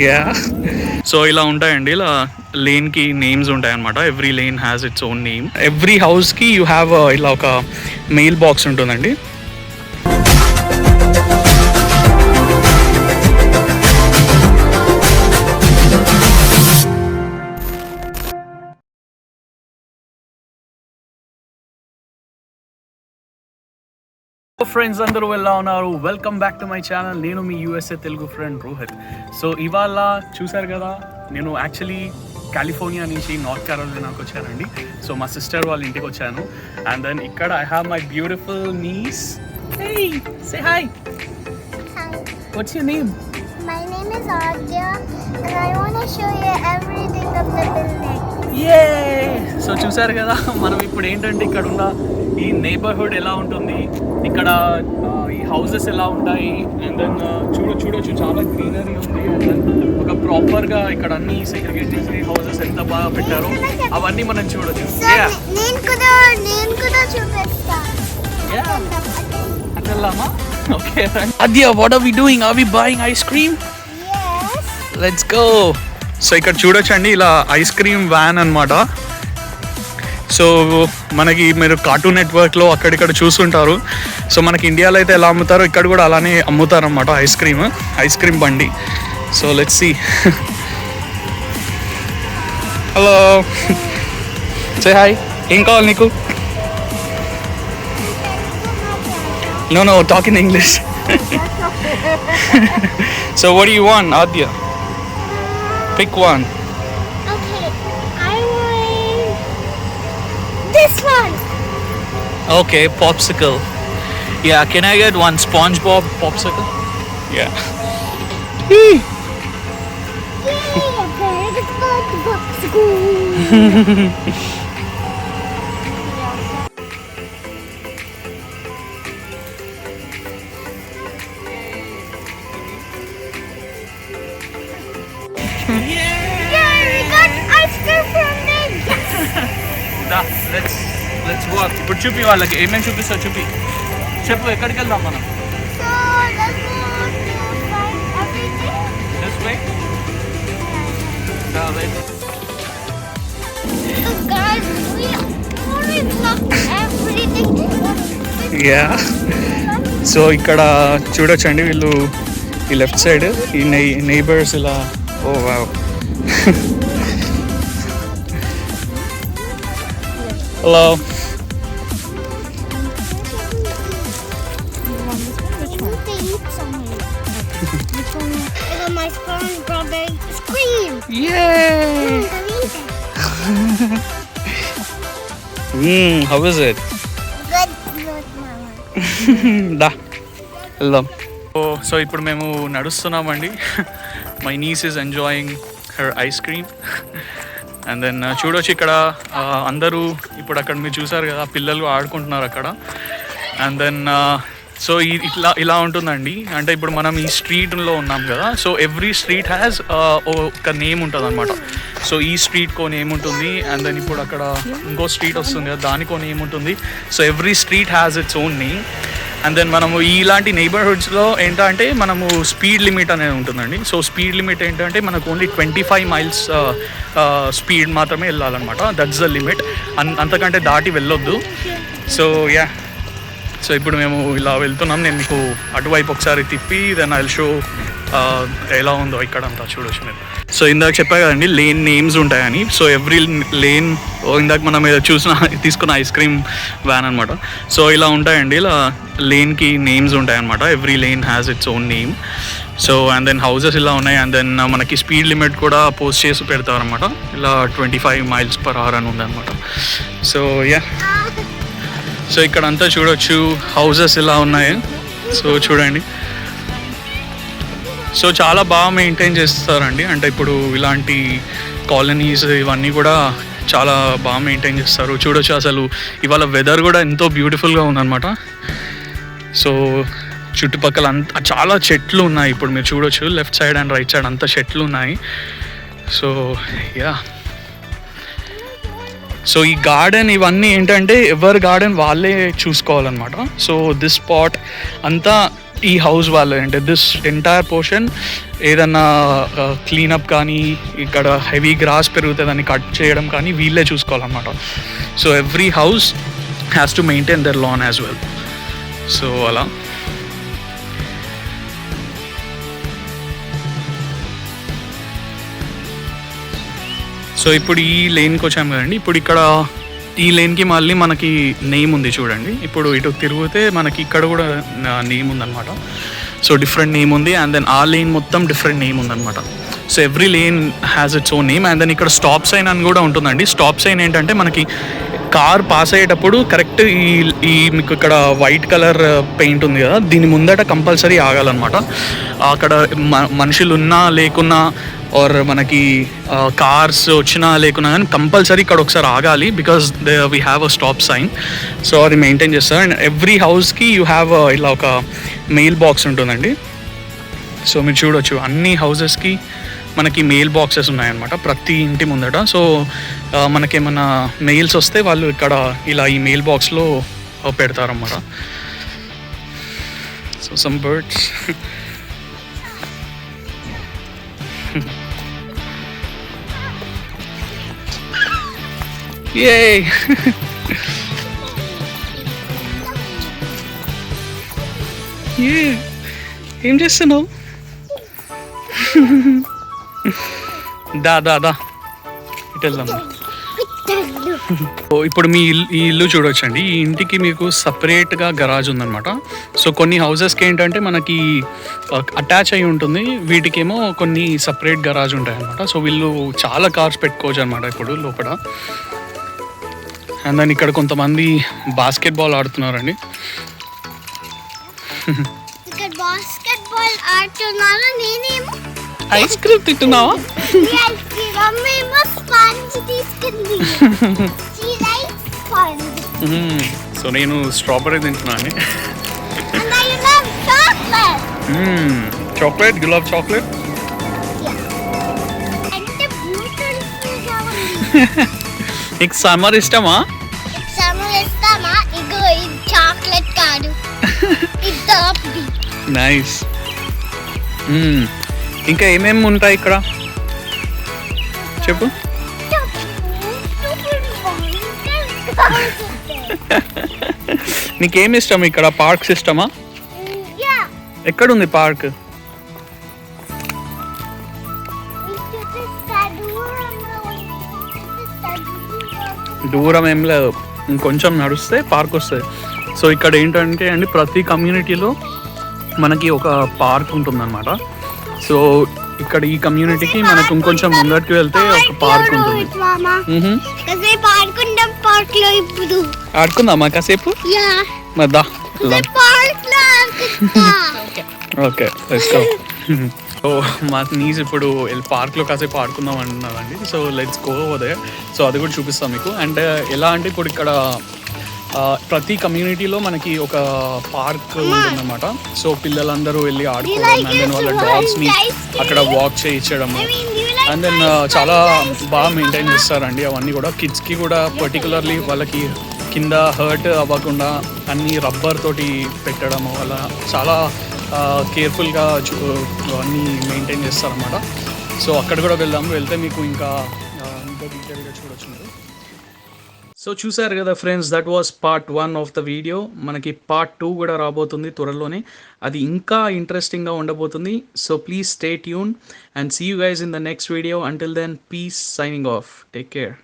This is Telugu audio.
యా సో ఇలా ఉంటాయండి, ఇలా లేన్కి నేమ్స్ ఉంటాయన్నమాట. Every lane has its own name. Every హౌస్కి యూ హ్యావ్ ఇలా ఒక మెయిల్ బాక్స్ ఉంటుందండి. ఫ్రెండ్స్ అందరూ ఎలా ఉన్నారు? Welcome back to my channel. నేను మీ USA Telugu friend Rohit. So ఇవాళ చూసారు కదా, నేను యాక్చువల్లీ కాలిఫోర్నియా నుంచి నార్త్ క్యారోలినాకి వచ్చానండి. సో మా సిస్టర్ వాళ్ళ ఇంటికి వచ్చాను. అండ్ దెన్ ఇక్కడ I have my beautiful niece. Hey, say hi. Hi. What's your name? My name is Adya and I want to show you everything of the building. Yay! So చూసారు కదా, మనం ఇప్పుడు ఏంటంటే ఇక్కడ ఉన్న ఈ నేబర్హుడ్ ఎలా ఉంటుంది, ఇక్కడ ఈ హౌసెస్ ఎలా ఉంటాయి. అండ్ దెన్ చూడొచ్చు చాలా గ్రీనరీ ఉంది. అండ్ దెన్ ఒక ప్రాపర్గా ఇక్కడ అన్ని సెగ్రిగేట్ చేసి హౌసెస్ ఎంత బాగా పెట్టారో అవన్నీ మనం చూడొచ్చు. నేను కూడా చూపిస్తా. అట్లా okay. Adya, what are we doing? Are we buying ice cream? Yes. Let's go. So ఇక్కడ చూడొచ్చండి, ఇలా ఐస్ క్రీమ్ వ్యాన్ అనమాట. సో మనకి మీరు కార్టూన్ నెట్వర్క్లో అక్కడిక్కడ చూస్తుంటారు. సో మనకి ఇండియాలో అయితే ఎలా అమ్ముతారో ఇక్కడ కూడా అలానే అమ్ముతారన్నమాట ఐస్ క్రీమ్ బండి. So let's see. Hello, say hi. ఏం కావాలి నీకు? No, talk in English. So what do you want, Adya? Pick one. Okay, I want this one. Okay, popsicle. Yeah, can I get one SpongeBob popsicle? Yeah. Yay, a big popsicle. Yay, we got ice cream from there. Da, let's walk. ఇప్పుడు చూపి వాళ్ళకి ఏమేమి చూపిస్తావు చూపి. చెప్పు, ఎక్కడికి వెళ్దాం మనం? So let's go to find everything. This way? Yeah, wait. So guys, we already locked everything. Yeah. So ఇక్కడ చూడొచ్చండి, వీళ్ళు ఈ లెఫ్ట్ సైడ్ ఈ నైబర్స్ ఇలా. Oh wow. Hello. My phone brother scream. Yay! How is it? Good, mama. దా వెళ్దాం. సో ఇప్పుడు మేము నడుస్తున్నామండి. My niece is enjoying her ice cream. And then చూడొచ్చు ఇక్కడ అందరూ ఇప్పుడు అక్కడ మీరు చూసారు కదా, పిల్లలు ఆడుకుంటున్నారు అక్కడ. అండ్ దెన్ సో ఇలా ఉంటుందండి. అంటే ఇప్పుడు మనం ఈ స్ట్రీట్లో ఉన్నాం కదా, సో ఎవ్రీ స్ట్రీట్ హ్యాస్ ఒక నేమ్ ఉంటుంది అనమాట. సో ఈ స్ట్రీట్కో నేమ్ ఉంటుంది. అండ్ దెన్ ఇప్పుడు అక్కడ ఇంకో స్ట్రీట్ వస్తుంది కదా, దానికో నేమ్ ఉంటుంది. So every street has its own name. And then మనము ఇలాంటి నైబర్హుడ్స్లో ఏంటంటే మనము స్పీడ్ లిమిట్ అనేది ఉంటుందండి. సో స్పీడ్ లిమిట్ ఏంటంటే మనకు ఓన్లీ 25 miles స్పీడ్ మాత్రమే వెళ్ళాలన్నమాట. That's the limit. అంతకంటే దాటి వెళ్ళొద్దు. సో యా, సో ఇప్పుడు మేము ఇలా వెళ్తున్నాం. నేను మీకు అటువైపు ఒకసారి తిప్పి దెన్ ఐ విల్ షో ఎలా ఉందో ఇక్కడ అంతా చూడొచ్చు మీరు. సో ఇందాక చెప్పా కదండి, లేన్ నేమ్స్ ఉంటాయని. సో ఎవ్రీ లేన్, ఇందాక మనం తీసుకున్న ఐస్ క్రీమ్ వ్యాన్ అనమాట. సో ఇలా ఉంటాయండి, ఇలా లేన్కి నేమ్స్ ఉంటాయన్నమాట. Every lane has its own name. So and then houses ఇలా ఉన్నాయి. అండ్ దెన్ మనకి స్పీడ్ లిమిట్ కూడా పోస్ట్ చేసి పెడతారనమాట. ఇలా 25 miles/hour అని ఉందన్నమాట. సో యా, సో ఇక్కడ అంతా చూడొచ్చు, హౌసెస్ ఇలా ఉన్నాయి. సో చూడండి, సో చాలా బాగా మెయింటైన్ చేస్తారండి. అంటే ఇప్పుడు ఇలాంటి కాలనీస్ ఇవన్నీ కూడా చాలా బాగా మెయింటైన్ చేస్తారు. చూడొచ్చు, అసలు ఇవాళ వెదర్ కూడా ఎంతో బ్యూటిఫుల్గా ఉందన్నమాట. సో చుట్టుపక్కల అంతా చాలా చెట్లు ఉన్నాయి. ఇప్పుడు మీరు చూడొచ్చు, left side and right side అంతా చెట్లు ఉన్నాయి. సో యా, సో ఈ గార్డెన్ ఇవన్నీ ఏంటంటే ఎవరి గార్డెన్ వాళ్ళే చూసుకోవాలన్నమాట. సో దిస్ స్పాట్ అంతా ఈ హౌస్ వాళ్ళే, అంటే దిస్ ఎంటైర్ పోర్షన్ ఏదన్నా క్లీనప్ కానీ ఇక్కడ హెవీ గ్రాస్ పెరిగితే దాన్ని కట్ చేయడం కానీ వీళ్ళే చూసుకోవాలన్నమాట. So every house has to maintain their lawn as well. So అలా సో ఇప్పుడు ఈ లేన్కి వచ్చాము కదండి. ఇప్పుడు ఇక్కడ ఈ లేన్కి మళ్ళీ మనకి నేమ్ ఉంది చూడండి. ఇప్పుడు ఇటు తిరిగితే మనకి ఇక్కడ కూడా నేమ్ ఉందన్నమాట. సో డిఫరెంట్ నేమ్ ఉంది. అండ్ దెన్ ఆ లేన్ మొత్తం డిఫరెంట్ నేమ్ ఉందన్నమాట. So every lane has its own name. And then ఇక్కడ స్టాప్ సైన్ అని కూడా ఉంటుందండి. స్టాప్ సైన్ ఏంటంటే మనకి కార్ పాస్ అయ్యేటప్పుడు కరెక్ట్ ఈ మీకు ఇక్కడ వైట్ కలర్ పెయింట్ ఉంది కదా, దీని ముందట కంపల్సరీ ఆగాలన్నమాట. అక్కడ మనుషులు ఉన్నా లేకున్నా ఆర్ మనకి కార్స్ వచ్చినా లేకున్నా కానీ కంపల్సరీ ఇక్కడ ఒకసారి ఆగాలి, because we have a stop sign. So అది మెయింటైన్ చేస్తారు. అండ్ ఎవ్రీ హౌస్కి యూ హ్యావ్ ఇలా ఒక మెయిల్ బాక్స్ ఉంటుందండి. సో మీరు చూడొచ్చు అన్ని హౌసెస్కి మనకి మెయిల్ బాక్సెస్ ఉన్నాయన్నమాట ప్రతి ఇంటి ముందట. సో మనకేమన్నా మెయిల్స్ వస్తే వాళ్ళు ఇక్కడ ఇలా ఈ మెయిల్ బాక్స్లో పెడతారన్నమాట. So some birds. Yay! Yeah. ఏం చేస్తున్నావు? దా ఇటు వెళ్దాం. ఇప్పుడు ఈ ఇల్లు చూడొచ్చండి. ఈ ఇంటికి మీకు సపరేట్గా గరాజ్ ఉందన్నమాట. సో కొన్ని హౌసెస్కి ఏంటంటే మనకి అటాచ్ అయి ఉంటుంది, వీటికేమో కొన్ని సపరేట్ గరాజ్ ఉంటాయి అనమాట. సో వీళ్ళు చాలా కార్స్ పెట్టుకోవచ్చు అనమాట ఇప్పుడు లోపల. అండ్ దాన్ని ఇక్కడ కొంతమంది బాస్కెట్బాల్ ఆడుతున్నారండి. ఐస్ క్రీమ్ తింటున్నావా? సో నేను స్ట్రాబెర్రీ తింటున్నాను. Chocolate, you love chocolate? నీకు సమ్మర్ ఇష్టమా? చాక్లెట్ కాదు, నైస్. ఇంకా ఏమేమి ఉంటాయి ఇక్కడ చెప్పు. నీకేమి ఇష్టం ఇక్కడ? పార్క్స్ ఇష్టమా? ఎక్కడుంది పార్క్? దూరం ఏం లేదు, ఇంకొంచెం నడుస్తే పార్క్ వస్తుంది. సో ఇక్కడ ఏంటంటే అండి ప్రతి కమ్యూనిటీలో మనకి ఒక పార్క్ ఉంటుందన్నమాట. సో ఇక్కడ ఈ కమ్యూనిటీకి మనకు ఇంకొంచెం ముందరికి వెళ్తే ఒక పార్క్ ఉంటుంది. ఆడుకుందామా కాసేపు? మద్దా ఓకే, లెట్స్ గో. సో మా నీస్ ఇప్పుడు పార్క్లో కాసేపు ఆడుకుందాం అంటున్నారండి. So let's go there. So అది కూడా చూపిస్తాం మీకు. అండ్ ఎలా అంటే ఇప్పుడు ఇక్కడ ప్రతి కమ్యూనిటీలో మనకి ఒక పార్క్ ఉంటుందన్నమాట. సో పిల్లలందరూ వెళ్ళి ఆడుకోవడం, అండ్ దెన్ వాళ్ళ డాగ్స్ని అక్కడ వాక్ చేయించడము, అండ్ దెన్ చాలా బాగా మెయింటైన్ చేస్తారండి అవన్నీ కూడా. కిడ్స్కి కూడా పర్టికులర్లీ వాళ్ళకి కింద హర్ట్ అవ్వకుండా అన్ని రబ్బర్ తోటి పెట్టడము, అలా చాలా కేర్ఫుల్గా అన్నీ మెయింటైన్ చేస్తారన్నమాట. సో అక్కడ కూడా వెళ్తే మీకు ఇంకా డీటెయిల్గా చూడొచ్చు మీరు. సో చూసారు కదా friends, that was part 1 of the video. మనకి పార్ట్ 2 కూడా రాబోతుంది త్వరలోనే, అది ఇంకా ఇంట్రెస్టింగ్గా ఉండబోతుంది. So please stay tune and see you guys in the next video. Until then, peace, signing off. Take care.